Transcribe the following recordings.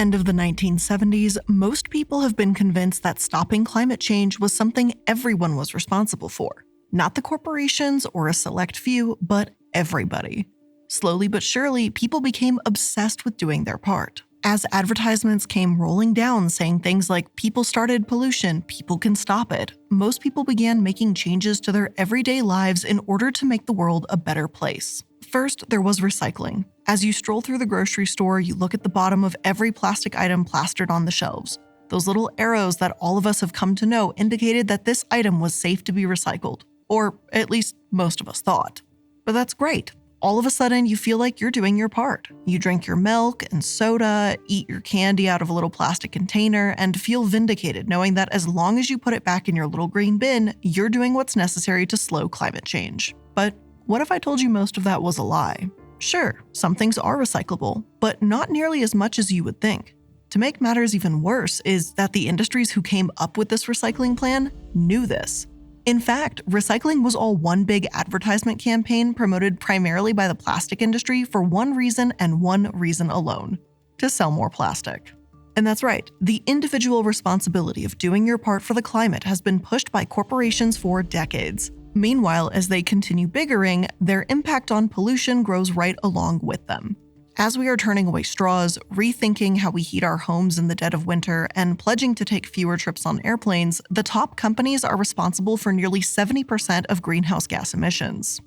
end of the 1970s, most people have been convinced that stopping climate change was something everyone was responsible for. Not the corporations or a select few, but everybody. Slowly but surely, people became obsessed with doing their part. As advertisements came rolling down saying things like people started pollution, people can stop it, most people began making changes to their everyday lives in order to make the world a better place. First, there was recycling. As you stroll through the grocery store, you look at the bottom of every plastic item plastered on the shelves. Those little arrows that all of us have come to know indicated that this item was safe to be recycled, or at least most of us thought. But that's great. All of a sudden, you feel like you're doing your part. You drink your milk and soda, eat your candy out of a little plastic container, and feel vindicated knowing that as long as you put it back in your little green bin, you're doing what's necessary to slow climate change. But what if I told you most of that was a lie? Sure, some things are recyclable, but not nearly as much as you would think. To make matters even worse is that the industries who came up with this recycling plan knew this. In fact, recycling was all one big advertisement campaign promoted primarily by the plastic industry for one reason and one reason alone: to sell more plastic. And that's right, the individual responsibility of doing your part for the climate has been pushed by corporations for decades. Meanwhile, as they continue biggering, their impact on pollution grows right along with them. As we are turning away straws, rethinking how we heat our homes in the dead of winter, and pledging to take fewer trips on airplanes, the top companies are responsible for nearly 70% of greenhouse gas emissions.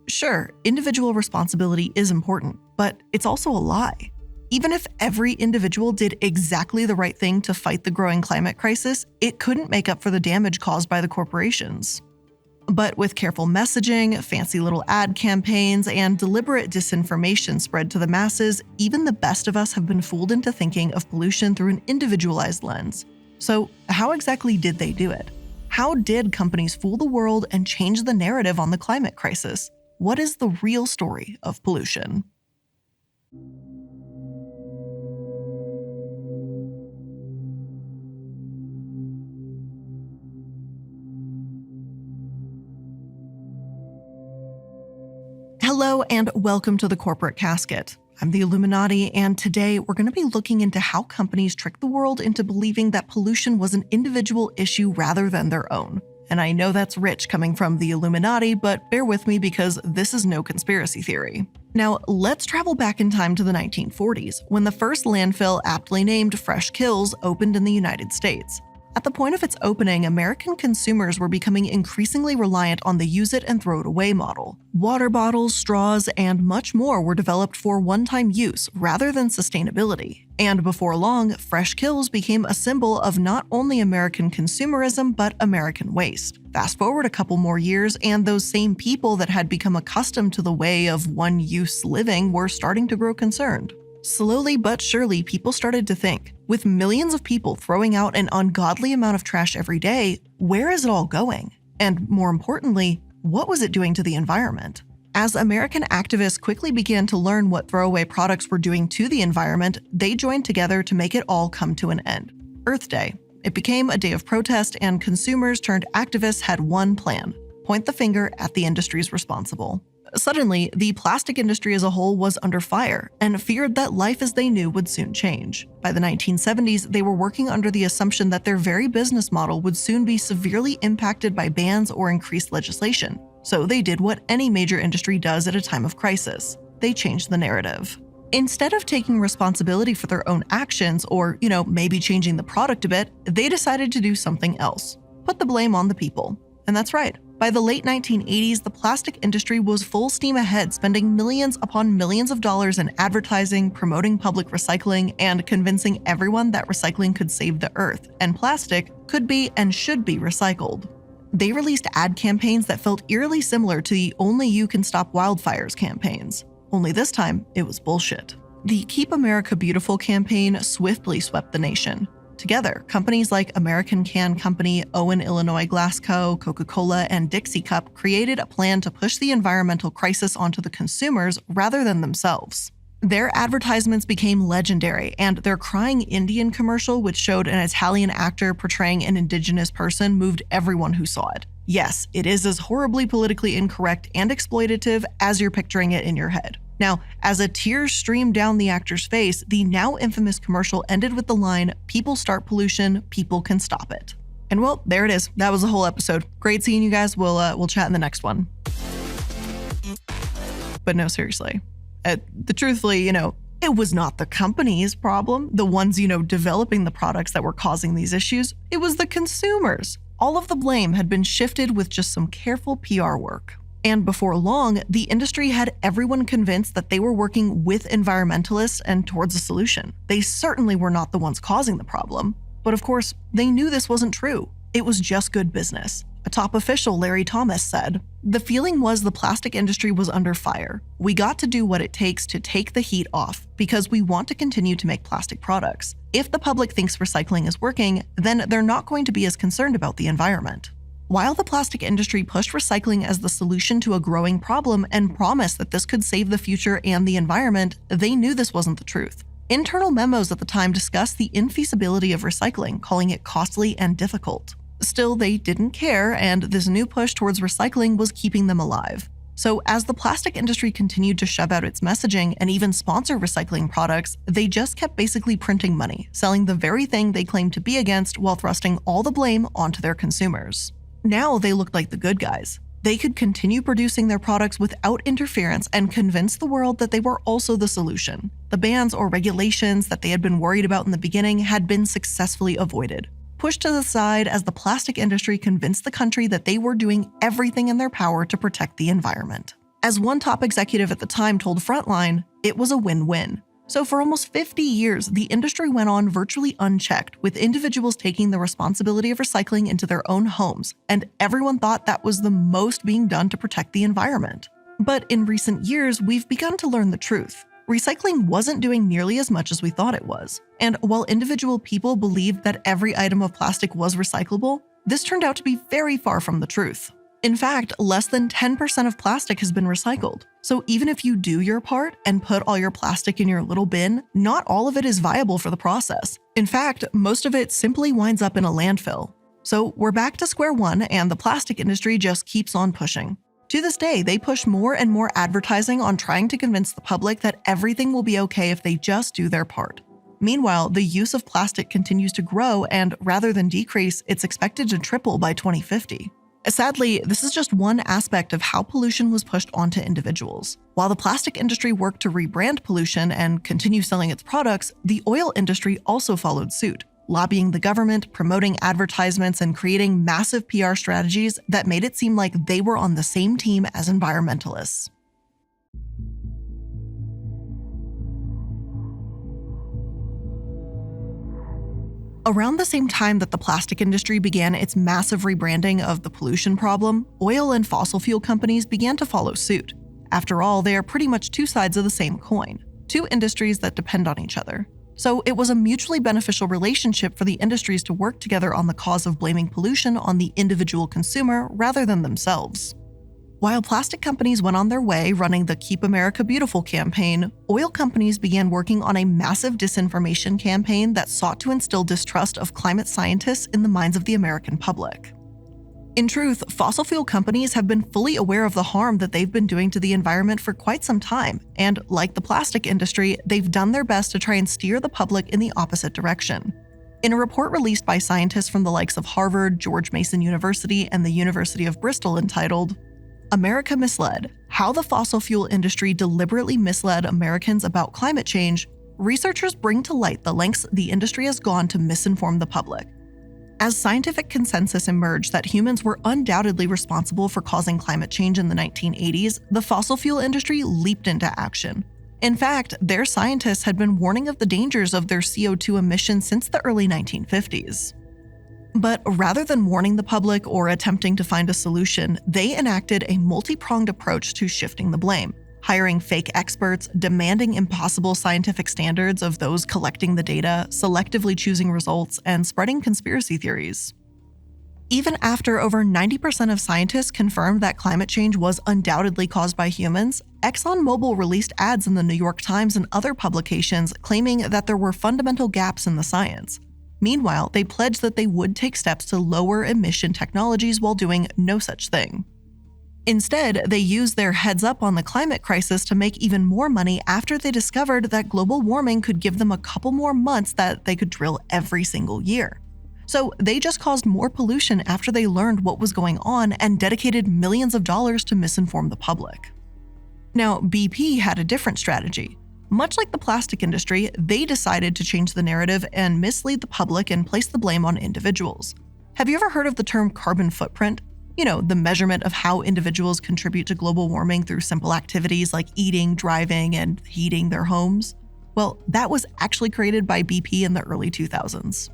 Sure, individual responsibility is important, but it's also a lie. Even if every individual did exactly the right thing to fight the growing climate crisis, it couldn't make up for the damage caused by the corporations. But with careful messaging, fancy little ad campaigns, and deliberate disinformation spread to the masses, even the best of us have been fooled into thinking of pollution through an individualized lens. So, how exactly did they do it? How did companies fool the world and change the narrative on the climate crisis? What is the real story of pollution? Hello and welcome to the Corporate Casket. I'm the Illuminati, and today we're going to be looking into how companies trick the world into believing that pollution was an individual issue rather than their own. And I know that's rich coming from the Illuminati, but bear with me because this is no conspiracy theory. Now, let's travel back in time to the 1940s, when the first landfill, aptly named Fresh Kills, opened in the United States. At the point of its opening, American consumers were becoming increasingly reliant on the use-it-and-throw-it-away model. Water bottles, straws, and much more were developed for one-time use rather than sustainability. And before long, Fresh Kills became a symbol of not only American consumerism, but American waste. Fast forward a couple more years, and those same people that had become accustomed to the way of one-use living were starting to grow concerned. Slowly but surely, people started to think, with millions of people throwing out an ungodly amount of trash every day, where is it all going? And more importantly, what was it doing to the environment? As American activists quickly began to learn what throwaway products were doing to the environment, they joined together to make it all come to an end. Earth Day. It became a day of protest, and consumers turned activists had one plan: point the finger at the industries responsible. Suddenly, the plastic industry as a whole was under fire and feared that life as they knew would soon change. By the 1970s, they were working under the assumption that their very business model would soon be severely impacted by bans or increased legislation. So they did what any major industry does at a time of crisis: they changed the narrative. Instead of taking responsibility for their own actions or, maybe changing the product a bit, they decided to do something else: put the blame on the people. And that's right. By the late 1980s, the plastic industry was full steam ahead, spending millions upon millions of dollars in advertising, promoting public recycling, and convincing everyone that recycling could save the earth, and plastic could be and should be recycled. They released ad campaigns that felt eerily similar to the Only You Can Stop Wildfires campaigns. Only this time, it was bullshit. The Keep America Beautiful campaign swiftly swept the nation. Together, companies like American Can Company, Owen Illinois Glass Co., Coca-Cola, and Dixie Cup created a plan to push the environmental crisis onto the consumers rather than themselves. Their advertisements became legendary, and their Crying Indian commercial, which showed an Italian actor portraying an indigenous person, moved everyone who saw it. Yes, it is as horribly politically incorrect and exploitative as you're picturing it in your head. Now, as a tear streamed down the actor's face, the now infamous commercial ended with the line, "People start pollution, people can stop it." And well, there it is. That was the whole episode. Great seeing you guys. We'll chat in the next one. But no, seriously. Truthfully, it was not the company's problem, the ones, developing the products that were causing these issues. It was the consumers. All of the blame had been shifted with just some careful PR work. And before long, the industry had everyone convinced that they were working with environmentalists and towards a solution. They certainly were not the ones causing the problem. But of course, they knew this wasn't true. It was just good business. A top official, Larry Thomas, said, "The feeling was the plastic industry was under fire. We got to do what it takes to take the heat off because we want to continue to make plastic products. If the public thinks recycling is working, then they're not going to be as concerned about the environment." While the plastic industry pushed recycling as the solution to a growing problem and promised that this could save the future and the environment, they knew this wasn't the truth. Internal memos at the time discussed the infeasibility of recycling, calling it costly and difficult. Still, they didn't care, and this new push towards recycling was keeping them alive. So as the plastic industry continued to shove out its messaging and even sponsor recycling products, they just kept basically printing money, selling the very thing they claimed to be against while thrusting all the blame onto their consumers. Now they looked like the good guys. They could continue producing their products without interference and convince the world that they were also the solution. The bans or regulations that they had been worried about in the beginning had been successfully avoided, pushed to the side as the plastic industry convinced the country that they were doing everything in their power to protect the environment. As one top executive at the time told Frontline, it was a win-win. So for almost 50 years, the industry went on virtually unchecked, with individuals taking the responsibility of recycling into their own homes, and everyone thought that was the most being done to protect the environment. But in recent years, we've begun to learn the truth. Recycling wasn't doing nearly as much as we thought it was. And while individual people believed that every item of plastic was recyclable, this turned out to be very far from the truth. In fact, less than 10% of plastic has been recycled. So even if you do your part and put all your plastic in your little bin, not all of it is viable for the process. In fact, most of it simply winds up in a landfill. So we're back to square one, and the plastic industry just keeps on pushing. To this day, they push more and more advertising on trying to convince the public that everything will be okay if they just do their part. Meanwhile, the use of plastic continues to grow, and rather than decrease, it's expected to triple by 2050. Sadly, this is just one aspect of how pollution was pushed onto individuals. While the plastic industry worked to rebrand pollution and continue selling its products, the oil industry also followed suit, lobbying the government, promoting advertisements, and creating massive PR strategies that made it seem like they were on the same team as environmentalists. Around the same time that the plastic industry began its massive rebranding of the pollution problem, oil and fossil fuel companies began to follow suit. After all, they are pretty much two sides of the same coin, two industries that depend on each other. So it was a mutually beneficial relationship for the industries to work together on the cause of blaming pollution on the individual consumer rather than themselves. While plastic companies went on their way running the Keep America Beautiful campaign, oil companies began working on a massive disinformation campaign that sought to instill distrust of climate scientists in the minds of the American public. In truth, fossil fuel companies have been fully aware of the harm that they've been doing to the environment for quite some time, and like the plastic industry, they've done their best to try and steer the public in the opposite direction. In a report released by scientists from the likes of Harvard, George Mason University, and the University of Bristol entitled, "America Misled: How the Fossil Fuel Industry Deliberately Misled Americans About Climate Change," researchers bring to light the lengths the industry has gone to misinform the public. As scientific consensus emerged that humans were undoubtedly responsible for causing climate change in the 1980s, the fossil fuel industry leaped into action. In fact, their scientists had been warning of the dangers of their CO2 emissions since the early 1950s. But rather than warning the public or attempting to find a solution, they enacted a multi-pronged approach to shifting the blame, hiring fake experts, demanding impossible scientific standards of those collecting the data, selectively choosing results, and spreading conspiracy theories. Even after over 90% of scientists confirmed that climate change was undoubtedly caused by humans, ExxonMobil released ads in the New York Times and other publications claiming that there were fundamental gaps in the science. Meanwhile, they pledged that they would take steps to lower emission technologies while doing no such thing. Instead, they used their heads up on the climate crisis to make even more money after they discovered that global warming could give them a couple more months that they could drill every single year. So they just caused more pollution after they learned what was going on and dedicated millions of dollars to misinform the public. Now, BP had a different strategy. Much like the plastic industry, they decided to change the narrative and mislead the public and place the blame on individuals. Have you ever heard of the term carbon footprint? You know, the measurement of how individuals contribute to global warming through simple activities like eating, driving, and heating their homes? Well, that was actually created by BP in the early 2000s.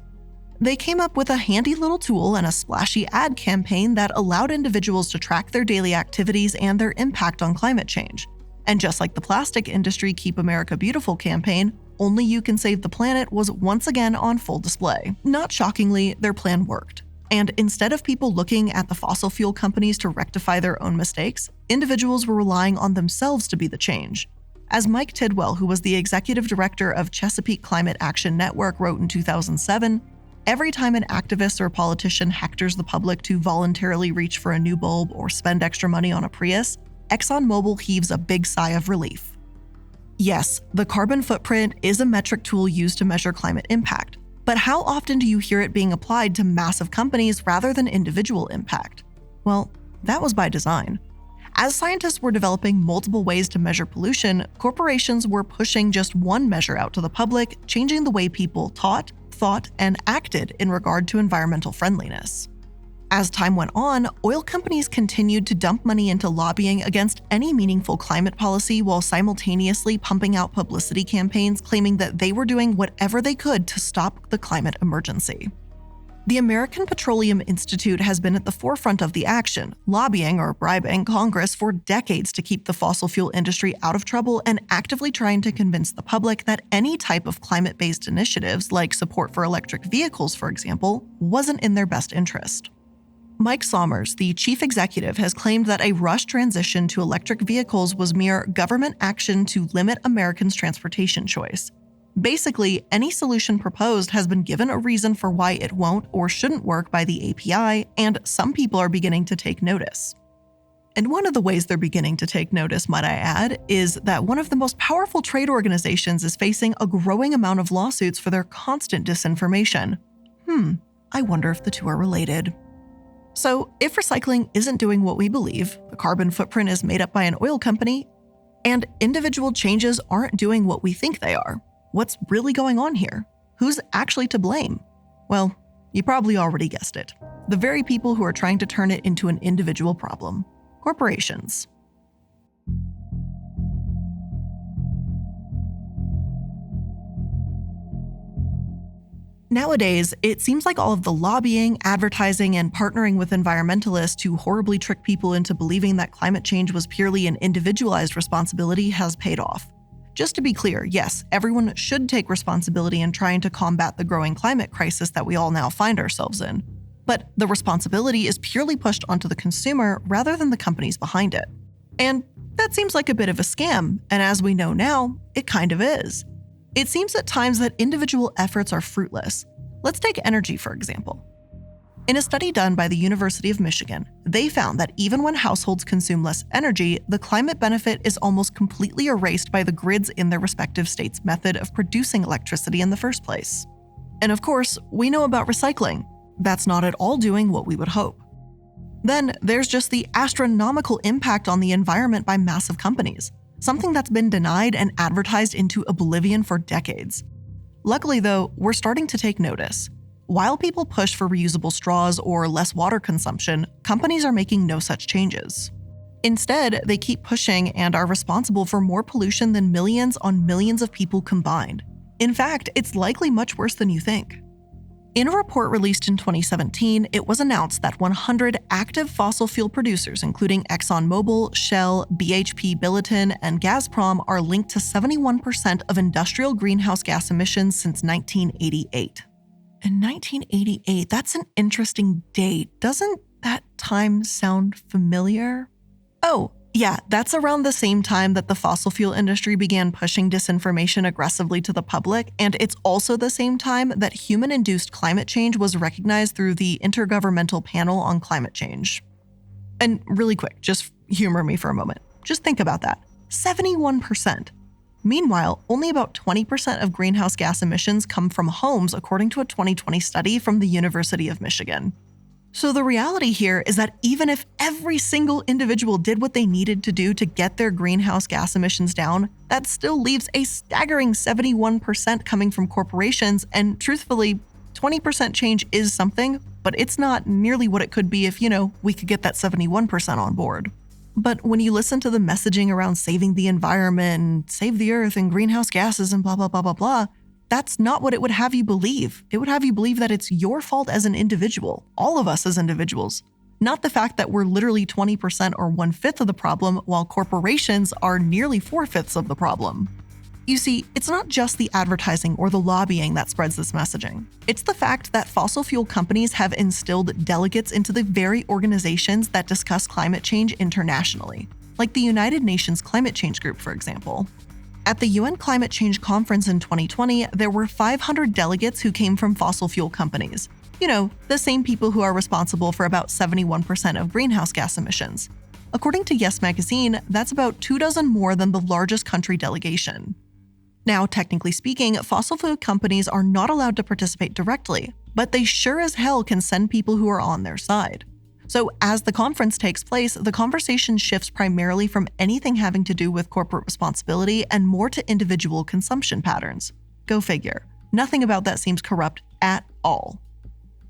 They came up with a handy little tool and a splashy ad campaign that allowed individuals to track their daily activities and their impact on climate change. And just like the plastic industry Keep America Beautiful campaign, Only You Can Save the Planet was once again on full display. Not shockingly, their plan worked. And instead of people looking at the fossil fuel companies to rectify their own mistakes, individuals were relying on themselves to be the change. As Mike Tidwell, who was the executive director of Chesapeake Climate Action Network, wrote in 2007, every time an activist or politician hectors the public to voluntarily reach for a new bulb or spend extra money on a Prius, ExxonMobil heaves a big sigh of relief. Yes, the carbon footprint is a metric tool used to measure climate impact, but how often do you hear it being applied to massive companies rather than individual impact? Well, that was by design. As scientists were developing multiple ways to measure pollution, corporations were pushing just one measure out to the public, changing the way people thought, and acted in regard to environmental friendliness. As time went on, oil companies continued to dump money into lobbying against any meaningful climate policy while simultaneously pumping out publicity campaigns claiming that they were doing whatever they could to stop the climate emergency. The American Petroleum Institute has been at the forefront of the action, lobbying or bribing Congress for decades to keep the fossil fuel industry out of trouble and actively trying to convince the public that any type of climate-based initiatives, like support for electric vehicles, for example, wasn't in their best interest. Mike Sommers, the chief executive, has claimed that a rushed transition to electric vehicles was mere government action to limit Americans' transportation choice. Basically, any solution proposed has been given a reason for why it won't or shouldn't work by the API, and some people are beginning to take notice. And one of the ways they're beginning to take notice, might I add, is that one of the most powerful trade organizations is facing a growing amount of lawsuits for their constant disinformation. I wonder if the two are related. So, if recycling isn't doing what we believe, the carbon footprint is made up by an oil company, and individual changes aren't doing what we think they are, what's really going on here? Who's actually to blame? Well, you probably already guessed it. The very people who are trying to turn it into an individual problem. Corporations. Nowadays, it seems like all of the lobbying, advertising, and partnering with environmentalists to horribly trick people into believing that climate change was purely an individualized responsibility has paid off. Just to be clear, yes, everyone should take responsibility in trying to combat the growing climate crisis that we all now find ourselves in. But the responsibility is purely pushed onto the consumer rather than the companies behind it. And that seems like a bit of a scam, and as we know now, it kind of is. It seems at times that individual efforts are fruitless. Let's take energy, for example. In a study done by the University of Michigan, they found that even when households consume less energy, the climate benefit is almost completely erased by the grids in their respective states' method of producing electricity in the first place. And of course, we know about recycling. That's not at all doing what we would hope. Then there's just the astronomical impact on the environment by massive companies, something that's been denied and advertised into oblivion for decades. Luckily, though, we're starting to take notice. While people push for reusable straws or less water consumption, companies are making no such changes. Instead, they keep pushing and are responsible for more pollution than millions on millions of people combined. In fact, it's likely much worse than you think. In a report released in 2017, it was announced that 100 active fossil fuel producers, including ExxonMobil, Shell, BHP Billiton, and Gazprom, are linked to 71% of industrial greenhouse gas emissions since 1988. In 1988, that's an interesting date. Doesn't that time sound familiar? Oh, yeah, that's around the same time that the fossil fuel industry began pushing disinformation aggressively to the public, and it's also the same time that human-induced climate change was recognized through the Intergovernmental Panel on Climate Change. And really quick, just Humor me for a moment. Just think about that. 71%. Meanwhile, only about 20% of greenhouse gas emissions come from homes, according to a 2020 study from the University of Michigan. So the reality here is that even if every single individual did what they needed to do to get their greenhouse gas emissions down, that still leaves a staggering 71% coming from corporations, and truthfully, 20% change is something, but it's not nearly what it could be if, we could get that 71% on board. But when you listen to the messaging around saving the environment and save the earth and greenhouse gases and blah, blah, blah, blah, blah, that's not what it would have you believe. It would have you believe that it's your fault as an individual, all of us as individuals, not the fact that we're literally 20% or 1/5 of the problem while corporations are nearly 4/5 of the problem. You see, it's not just the advertising or the lobbying that spreads this messaging. It's the fact that fossil fuel companies have instilled delegates into the very organizations that discuss climate change internationally, like the United Nations Climate Change Group, for example. At the UN Climate Change Conference in 2020, there were 500 delegates who came from fossil fuel companies. The same people who are responsible for about 71% of greenhouse gas emissions. According to Yes Magazine, that's about 24 more than the largest country delegation. Now, technically speaking, fossil fuel companies are not allowed to participate directly, but they sure as hell can send people who are on their side. So as the conference takes place, the conversation shifts primarily from anything having to do with corporate responsibility and more to individual consumption patterns. Go figure. Nothing about that seems corrupt at all.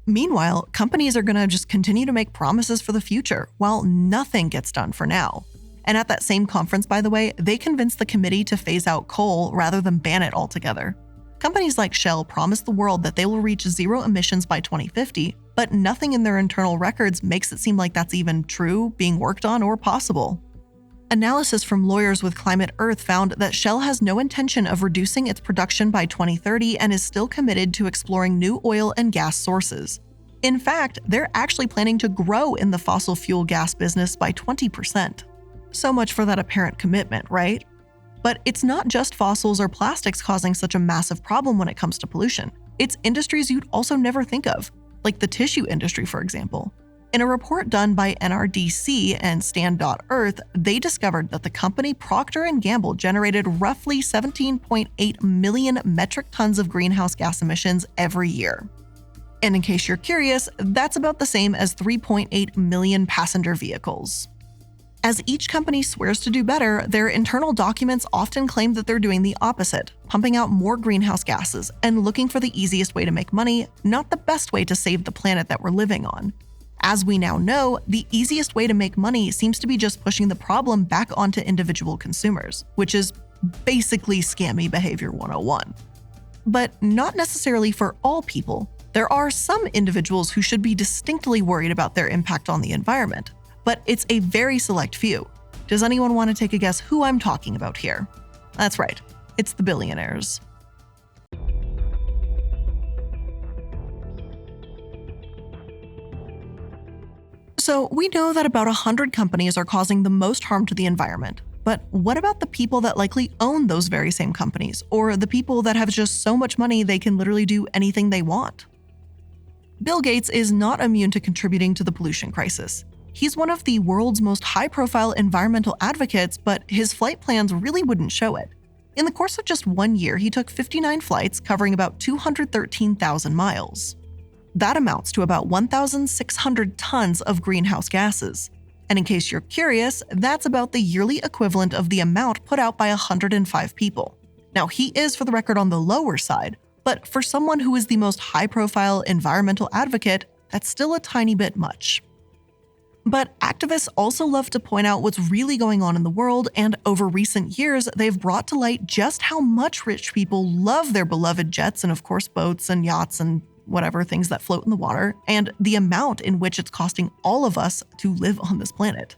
Meanwhile, companies are going to just continue to make promises for the future, while nothing gets done for now. And at that same conference, by the way, they convinced the committee to phase out coal rather than ban it altogether. Companies like Shell promise the world that they will reach zero emissions by 2050, but nothing in their internal records makes it seem like that's even true, being worked on, or possible. Analysis from lawyers with Climate Earth found that Shell has no intention of reducing its production by 2030 and is still committed to exploring new oil and gas sources. In fact, they're actually planning to grow in the fossil fuel gas business by 20%. So much for that apparent commitment, right? But it's not just fossils or plastics causing such a massive problem when it comes to pollution. It's industries you'd also never think of, like the tissue industry, for example. In a report done by NRDC and Stand.Earth, they discovered that the company Procter & Gamble generated roughly 17.8 million metric tons of greenhouse gas emissions every year. And in case you're curious, that's about the same as 3.8 million passenger vehicles. As each company swears to do better, their internal documents often claim that they're doing the opposite, pumping out more greenhouse gases and looking for the easiest way to make money, not the best way to save the planet that we're living on. As we now know, the easiest way to make money seems to be just pushing the problem back onto individual consumers, which is basically scammy behavior 101. But not necessarily for all people. There are some individuals who should be distinctly worried about their impact on the environment, but it's a very select few. Does anyone want to take a guess who I'm talking about here? That's right, it's the billionaires. So we know that about 100 companies are causing the most harm to the environment. But what about the people that likely own those very same companies, or the people that have just so much money they can literally do anything they want? Bill Gates is not immune to contributing to the pollution crisis. He's one of the world's most high-profile environmental advocates, but his flight plans really wouldn't show it. In the course of just 1 year, he took 59 flights covering about 213,000 miles. That amounts to about 1,600 tons of greenhouse gases. And in case you're curious, that's about the yearly equivalent of the amount put out by 105 people. Now, he is, for the record, on the lower side, but for someone who is the most high-profile environmental advocate, that's still a tiny bit much. But activists also love to point out what's really going on in the world, and over recent years, they've brought to light just how much rich people love their beloved jets and, of course, boats and yachts and whatever things that float in the water, and the amount in which it's costing all of us to live on this planet.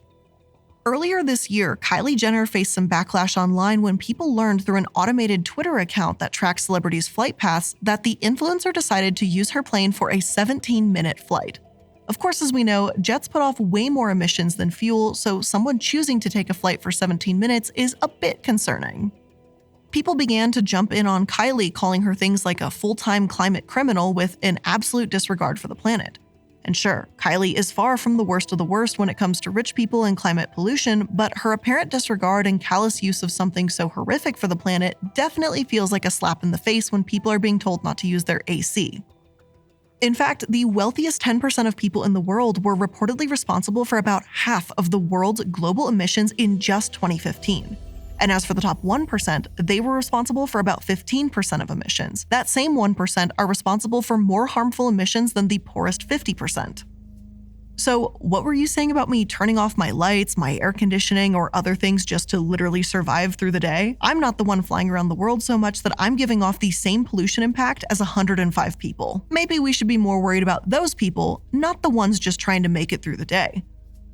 Earlier this year, Kylie Jenner faced some backlash online when people learned through an automated Twitter account that tracks celebrities' flight paths that the influencer decided to use her plane for a 17-minute flight. Of course, as we know, jets put off way more emissions than fuel, so someone choosing to take a flight for 17 minutes is a bit concerning. People began to jump in on Kylie, calling her things like a full-time climate criminal with an absolute disregard for the planet. And sure, Kylie is far from the worst of the worst when it comes to rich people and climate pollution, but her apparent disregard and callous use of something so horrific for the planet definitely feels like a slap in the face when people are being told not to use their AC. In fact, the wealthiest 10% of people in the world were reportedly responsible for about half of the world's global emissions in just 2015. And as for the top 1%, they were responsible for about 15% of emissions. That same 1% are responsible for more harmful emissions than the poorest 50%. So, what were you saying about me turning off my lights, my air conditioning, or other things just to literally survive through the day? I'm not the one flying around the world so much that I'm giving off the same pollution impact as 105 people. Maybe we should be more worried about those people, not the ones just trying to make it through the day.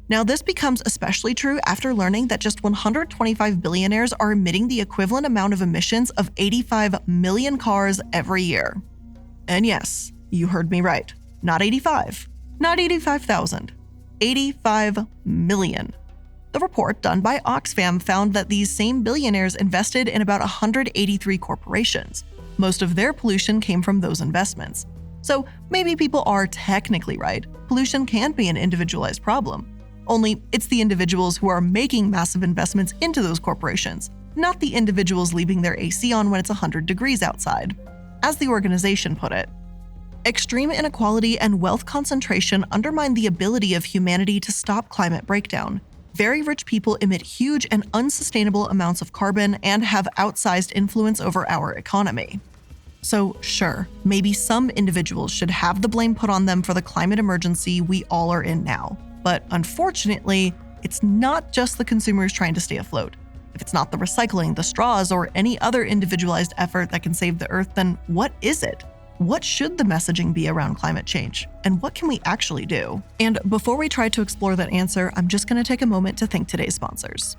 Now, this becomes especially true after learning that just 125 billionaires are emitting the equivalent amount of emissions of 85 million cars every year. And yes, you heard me right. Not 85. Not 85,000. 85 million. The report done by Oxfam found that these same billionaires invested in about 183 corporations. Most of their pollution came from those investments. So maybe people are technically right. Pollution can be an individualized problem. Only it's the individuals who are making massive investments into those corporations, not the individuals leaving their AC on when it's 100 degrees outside. As the organization put it, extreme inequality and wealth concentration undermine the ability of humanity to stop climate breakdown. Very rich people emit huge and unsustainable amounts of carbon and have outsized influence over our economy. So sure, maybe some individuals should have the blame put on them for the climate emergency we all are in now. But unfortunately, it's not just the consumers trying to stay afloat. If it's not the recycling, the straws, or any other individualized effort that can save the Earth, then what is it? What should the messaging be around climate change? And what can we actually do? And before we try to explore that answer, I'm just going to take a moment to thank today's sponsors.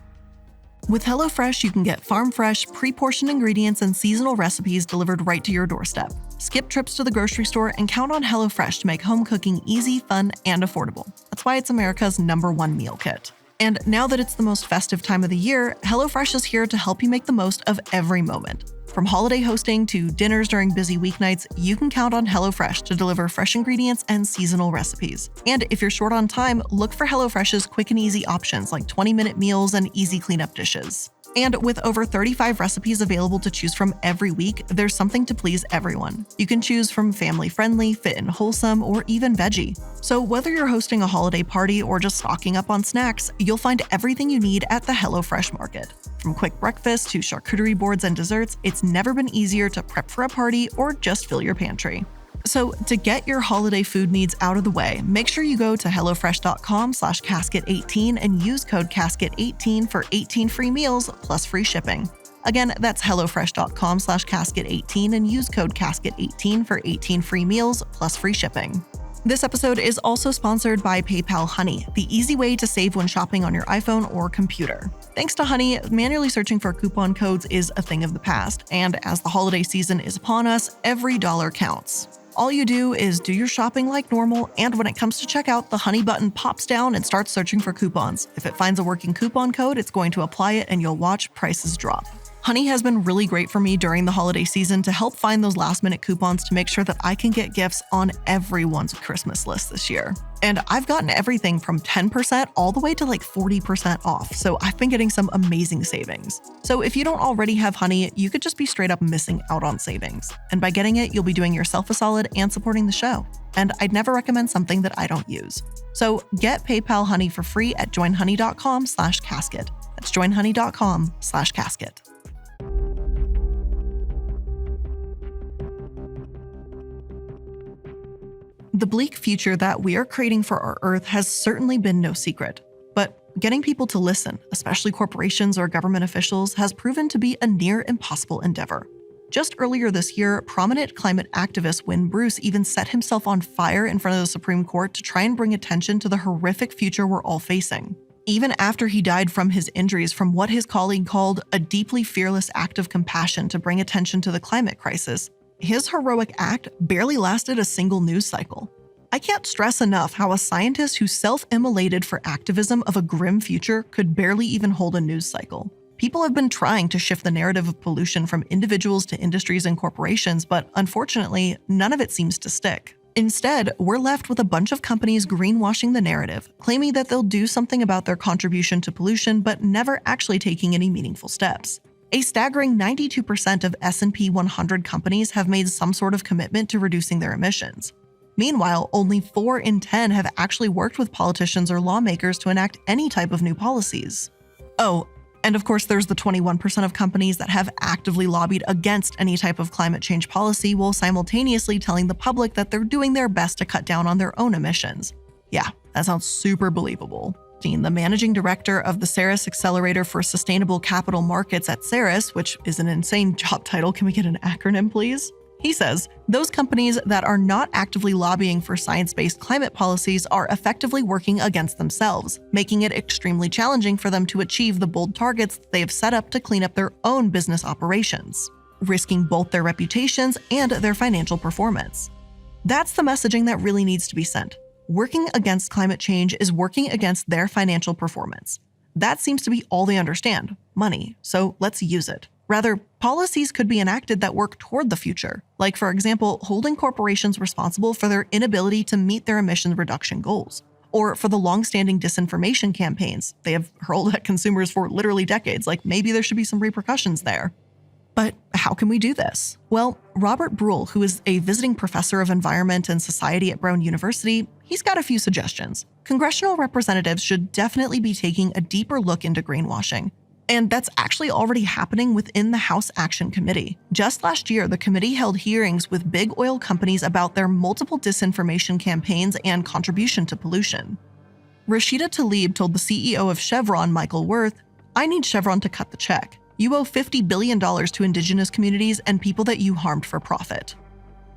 With HelloFresh, you can get farm-fresh, pre-portioned ingredients and seasonal recipes delivered right to your doorstep. Skip trips to the grocery store and count on HelloFresh to make home cooking easy, fun, and affordable. That's why it's America's #1 meal kit. And now that it's the most festive time of the year, HelloFresh is here to help you make the most of every moment. From holiday hosting to dinners during busy weeknights, you can count on HelloFresh to deliver fresh ingredients and seasonal recipes. And if you're short on time, look for HelloFresh's quick and easy options like 20-minute meals and easy cleanup dishes. And with over 35 recipes available to choose from every week, there's something to please everyone. You can choose from family-friendly, fit and wholesome, or even veggie. So whether you're hosting a holiday party or just stocking up on snacks, you'll find everything you need at the HelloFresh Market. From quick breakfast to charcuterie boards and desserts, it's never been easier to prep for a party or just fill your pantry. So to get your holiday food needs out of the way, make sure you go to hellofresh.com/casket18 and use code casket18 for 18 free meals plus free shipping. Again, that's hellofresh.com/casket18 and use code casket18 for 18 free meals plus free shipping. This episode is also sponsored by PayPal Honey, the easy way to save when shopping on your iPhone or computer. Thanks to Honey, manually searching for coupon codes is a thing of the past, and as the holiday season is upon us, every dollar counts. All you do is do your shopping like normal, and when it comes to checkout, the Honey button pops down and starts searching for coupons. If it finds a working coupon code, it's going to apply it and you'll watch prices drop. Honey has been really great for me during the holiday season to help find those last-minute coupons to make sure that I can get gifts on everyone's Christmas list this year. And I've gotten everything from 10% all the way to like 40% off, so I've been getting some amazing savings. So if you don't already have Honey, you could just be straight up missing out on savings. And by getting it, you'll be doing yourself a solid and supporting the show. And I'd never recommend something that I don't use. So get PayPal Honey for free at joinhoney.com/casket. That's joinhoney.com/casket. The bleak future that we are creating for our Earth has certainly been no secret. But getting people to listen, especially corporations or government officials, has proven to be a near impossible endeavor. Just earlier this year, prominent climate activist Win Bruce even set himself on fire in front of the Supreme Court to try and bring attention to the horrific future we're all facing. Even after he died from his injuries from what his colleague called a deeply fearless act of compassion to bring attention to the climate crisis, his heroic act barely lasted a single news cycle. I can't stress enough how a scientist who self-immolated for activism of a grim future could barely even hold a news cycle. People have been trying to shift the narrative of pollution from individuals to industries and corporations, but unfortunately, none of it seems to stick. Instead, we're left with a bunch of companies greenwashing the narrative, claiming that they'll do something about their contribution to pollution but never actually taking any meaningful steps. A staggering 92% of S&P 100 companies have made some sort of commitment to reducing their emissions. Meanwhile, only 4 in 10 have actually worked with politicians or lawmakers to enact any type of new policies. Oh, and of course there's the 21% of companies that have actively lobbied against any type of climate change policy while simultaneously telling the public that they're doing their best to cut down on their own emissions. Yeah, that sounds super believable. The managing director of the Ceres Accelerator for Sustainable Capital Markets at Ceres, which is an insane job title. Can we get an acronym, please? He says, those companies that are not actively lobbying for science-based climate policies are effectively working against themselves, making it extremely challenging for them to achieve the bold targets they have set up to clean up their own business operations, risking both their reputations and their financial performance. That's the messaging that really needs to be sent. Working against climate change is working against their financial performance. That seems to be all they understand, money, so let's use it. Rather, policies could be enacted that work toward the future, like, for example, holding corporations responsible for their inability to meet their emission reduction goals, or for the long-standing disinformation campaigns they have hurled at consumers for literally decades. Like, maybe there should be some repercussions there. But how can we do this? Well, Robert Bruhl, who is a visiting professor of environment and society at Brown University, he's got a few suggestions. Congressional representatives should definitely be taking a deeper look into greenwashing. And that's actually already happening within the House Action Committee. Just last year, the committee held hearings with big oil companies about their multiple disinformation campaigns and contribution to pollution. Rashida Tlaib told the CEO of Chevron, Michael Wirth, "I need Chevron to cut the check. You owe $50 billion to indigenous communities and people that you harmed for profit."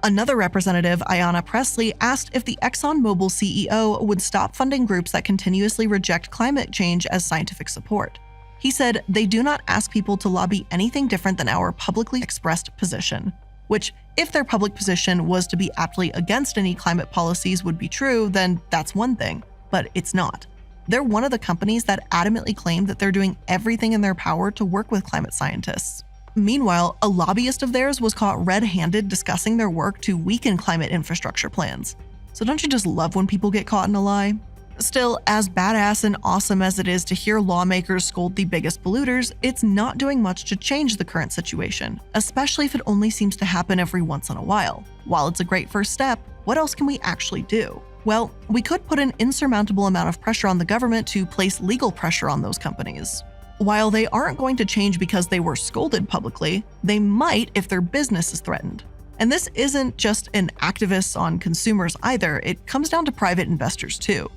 Another representative, Ayanna Pressley, asked if the ExxonMobil CEO would stop funding groups that continuously reject climate change as scientific support. He said, "They do not ask people to lobby anything different than our publicly expressed position," which, if their public position was to be aptly against any climate policies would be true, then that's one thing, but it's not. They're one of the companies that adamantly claim that they're doing everything in their power to work with climate scientists. Meanwhile, a lobbyist of theirs was caught red-handed discussing their work to weaken climate infrastructure plans. So don't you just love when people get caught in a lie? Still, as badass and awesome as it is to hear lawmakers scold the biggest polluters, it's not doing much to change the current situation, especially if it only seems to happen every once in a while. While it's a great first step, what else can we actually do? Well, we could put an insurmountable amount of pressure on the government to place legal pressure on those companies. While they aren't going to change because they were scolded publicly, they might if their business is threatened. And this isn't just an activist on consumers either, it comes down to private investors too.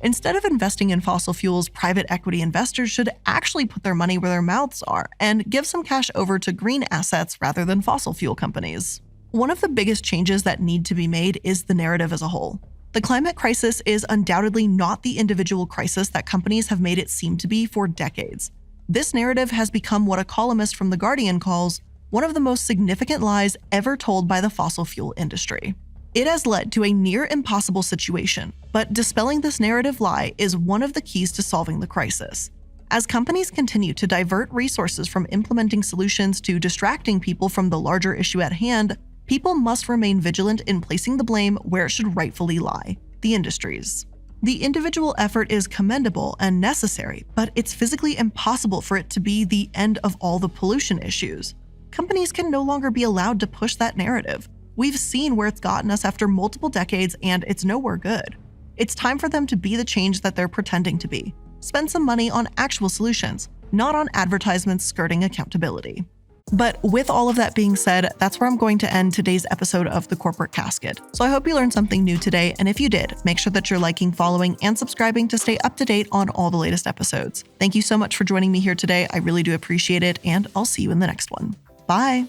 Instead of investing in fossil fuels, private equity investors should actually put their money where their mouths are and give some cash over to green assets rather than fossil fuel companies. One of the biggest changes that need to be made is the narrative as a whole. The climate crisis is undoubtedly not the individual crisis that companies have made it seem to be for decades. This narrative has become what a columnist from The Guardian calls one of the most significant lies ever told by the fossil fuel industry. It has led to a near impossible situation, but dispelling this narrative lie is one of the keys to solving the crisis. As companies continue to divert resources from implementing solutions to distracting people from the larger issue at hand, people must remain vigilant in placing the blame where it should rightfully lie: the industries. The individual effort is commendable and necessary, but it's physically impossible for it to be the end of all the pollution issues. Companies can no longer be allowed to push that narrative. We've seen where it's gotten us after multiple decades, and it's nowhere good. It's time for them to be the change that they're pretending to be. Spend some money on actual solutions, not on advertisements skirting accountability. But with all of that being said, that's where I'm going to end today's episode of The Corporate Casket. So I hope you learned something new today, and if you did, make sure that you're liking, following, and subscribing to stay up to date on all the latest episodes. Thank you so much for joining me here today. I really do appreciate it, and I'll see you in the next one. Bye!